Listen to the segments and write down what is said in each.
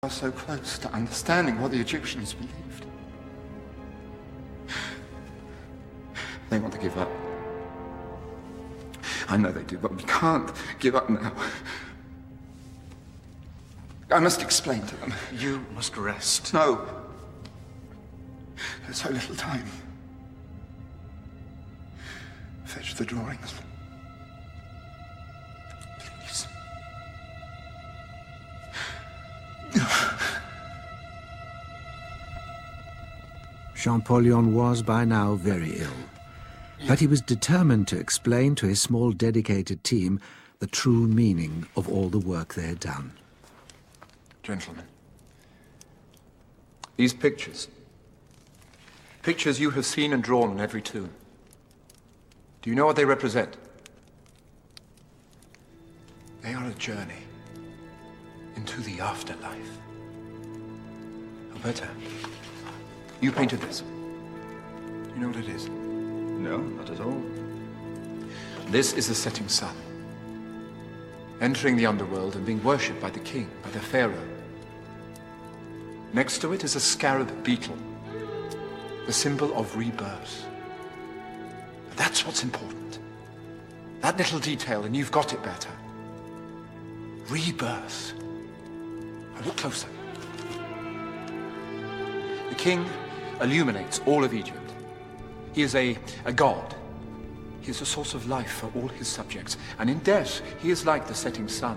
are so close to understanding what the Egyptians believed. They want to give up. I know they do, but we can't give up now. I must explain to them. You must rest. No. There's so little time. Fetch the drawings. Please. Champollion was by now very ill, but he was determined to explain to his small dedicated team the true meaning of all the work they had done. Gentlemen, these pictures you have seen and drawn on every tomb, do you know what they represent? They are a journey into the afterlife. Alberta, you painted this. Do you know what it is? No, not at all. This is the setting sun, entering the underworld and being worshipped by the king, by the pharaoh. Next to it is a scarab beetle, the symbol of rebirth. But that's what's important. That little detail, and you've got it better. Rebirth. Now look closer. The king illuminates all of Egypt. He is a god. He is a source of life for all his subjects. And in death, he is like the setting sun,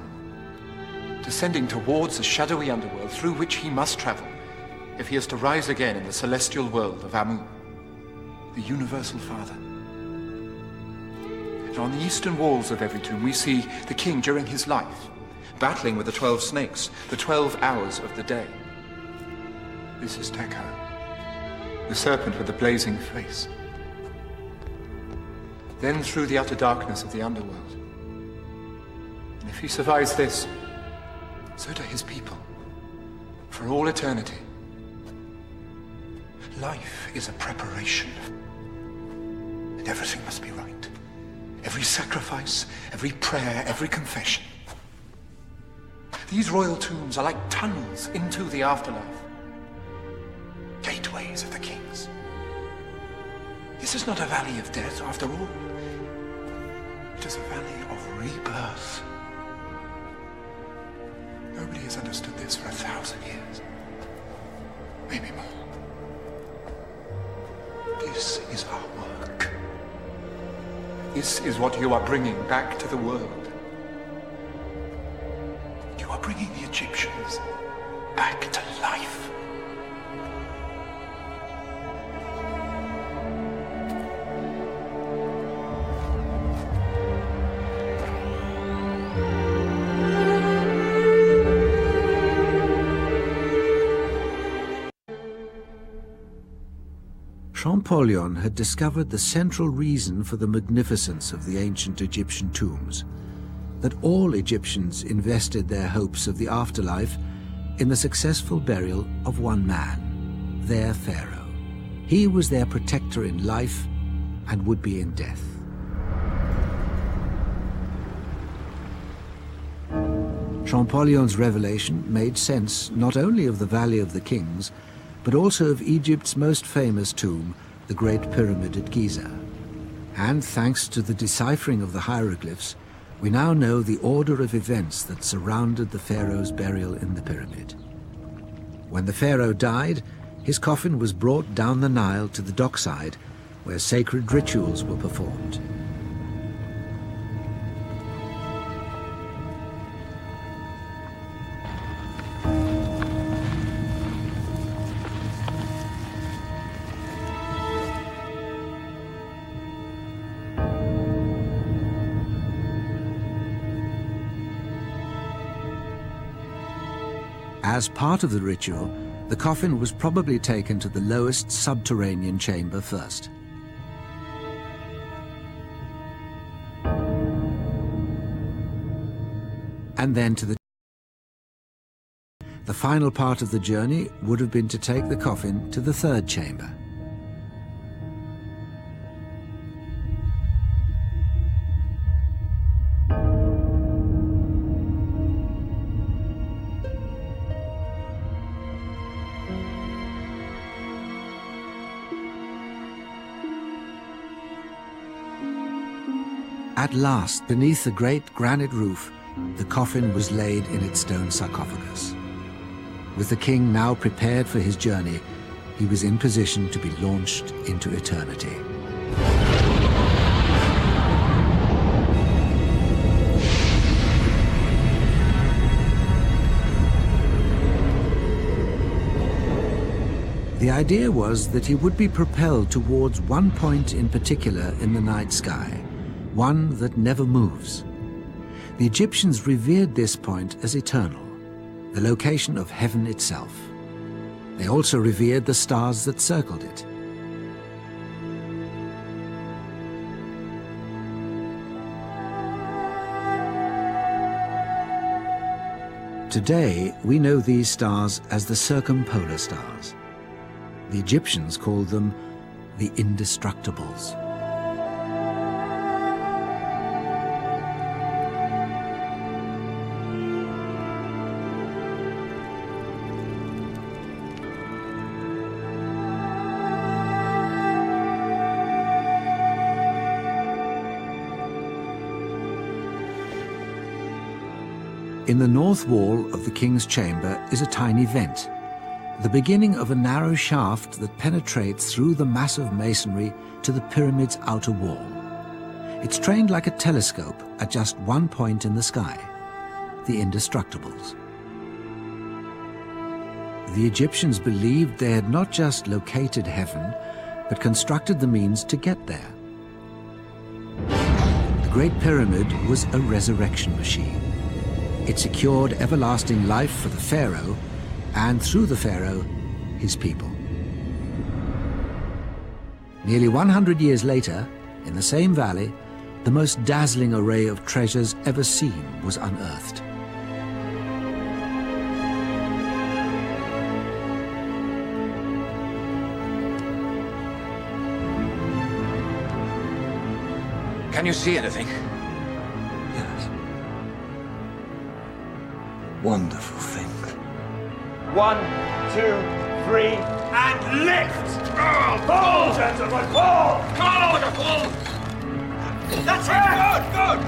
descending towards the shadowy underworld through which he must travel if he is to rise again in the celestial world of Amun, the universal Father. And on the eastern walls of every tomb, we see the king during his life, battling with the 12 snakes, the 12 hours of the day. This is Tekka, the serpent with the blazing face. Then through the utter darkness of the underworld. And if he survives this, so do his people, for all eternity. Life is a preparation, and everything must be right. Every sacrifice, every prayer, every confession. These royal tombs are like tunnels into the afterlife, gateways of the kings. This is not a valley of death, after all. It is a valley of rebirth. Nobody has understood this for 1,000 years. Maybe more. This is our work. This is what you are bringing back to the world. You are bringing the Egyptians back to life. Champollion had discovered the central reason for the magnificence of the ancient Egyptian tombs, that all Egyptians invested their hopes of the afterlife in the successful burial of one man, their pharaoh. He was their protector in life and would be in death. Champollion's revelation made sense not only of the Valley of the Kings, but also of Egypt's most famous tomb, the Great Pyramid at Giza. And thanks to the deciphering of the hieroglyphs, we now know the order of events that surrounded the pharaoh's burial in the pyramid. When the pharaoh died, his coffin was brought down the Nile to the dockside, where sacred rituals were performed. As part of the ritual, the coffin was probably taken to the lowest subterranean chamber first. And then to the final part of the journey would have been to take the coffin to the third chamber. At last, beneath the great granite roof, the coffin was laid in its stone sarcophagus. With the king now prepared for his journey, he was in position to be launched into eternity. The idea was that he would be propelled towards one point in particular in the night sky, one that never moves. The Egyptians revered this point as eternal, the location of heaven itself. They also revered the stars that circled it. Today, we know these stars as the circumpolar stars. The Egyptians called them the indestructibles. In the north wall of the king's chamber is a tiny vent, the beginning of a narrow shaft that penetrates through the massive masonry to the pyramid's outer wall. It's trained like a telescope at just one point in the sky, the indestructibles. The Egyptians believed they had not just located heaven, but constructed the means to get there. The Great Pyramid was a resurrection machine. It secured everlasting life for the pharaoh, and through the pharaoh, his people. Nearly 100 years later, in the same valley, the most dazzling array of treasures ever seen was unearthed. Can you see anything? Yes. Wonderful thing. 1, 2, 3, and lift! Pull, gentlemen, pull! Pull! That's it! Good!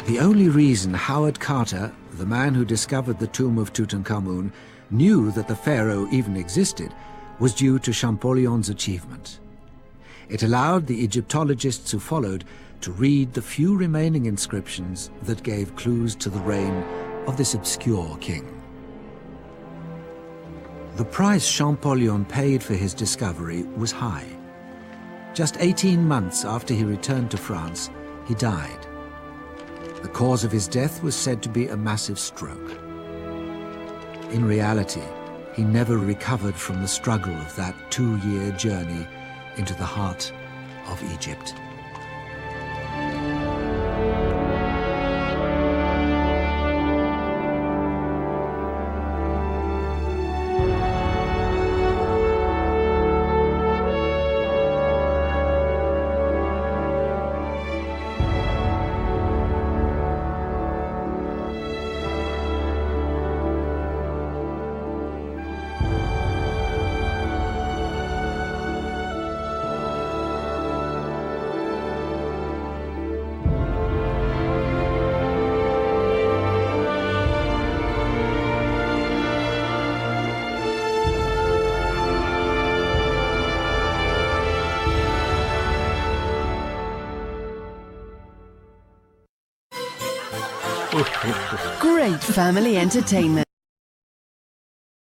The only reason Howard Carter, the man who discovered the tomb of Tutankhamun, knew that the pharaoh even existed was due to Champollion's achievement. It allowed the Egyptologists who followed to read the few remaining inscriptions that gave clues to the reign of this obscure king. The price Champollion paid for his discovery was high. Just 18 months after he returned to France, he died. The cause of his death was said to be a massive stroke. In reality, he never recovered from the struggle of that 2-year journey into the heart of Egypt. Great family entertainment.